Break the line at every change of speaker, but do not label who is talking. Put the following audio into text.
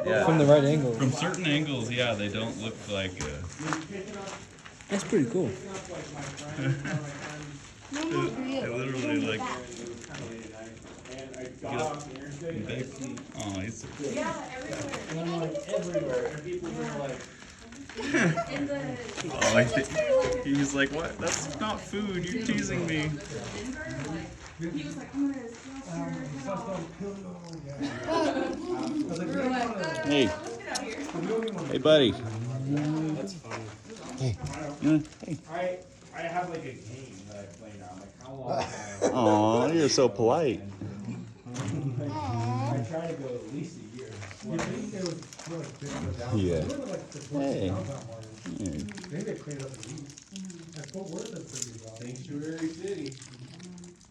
Yeah.
From the right angle.
From certain angles, yeah, they don't look like
That's pretty cool.
it literally like get up and beg. Oh, he's so cool. Oh, he's like, what? That's not food. You're teasing me.
He was like, I'm gonna
Hey. Hey, buddy.
That's funny.
Hey. Hey.
I have like a game that I play now. Like how long?
Aw, you're so polite.
I try to go at least a year.
Yeah. Hey.
Maybe they cleaned up the east. And Fort Worth is pretty well.
Sanctuary City.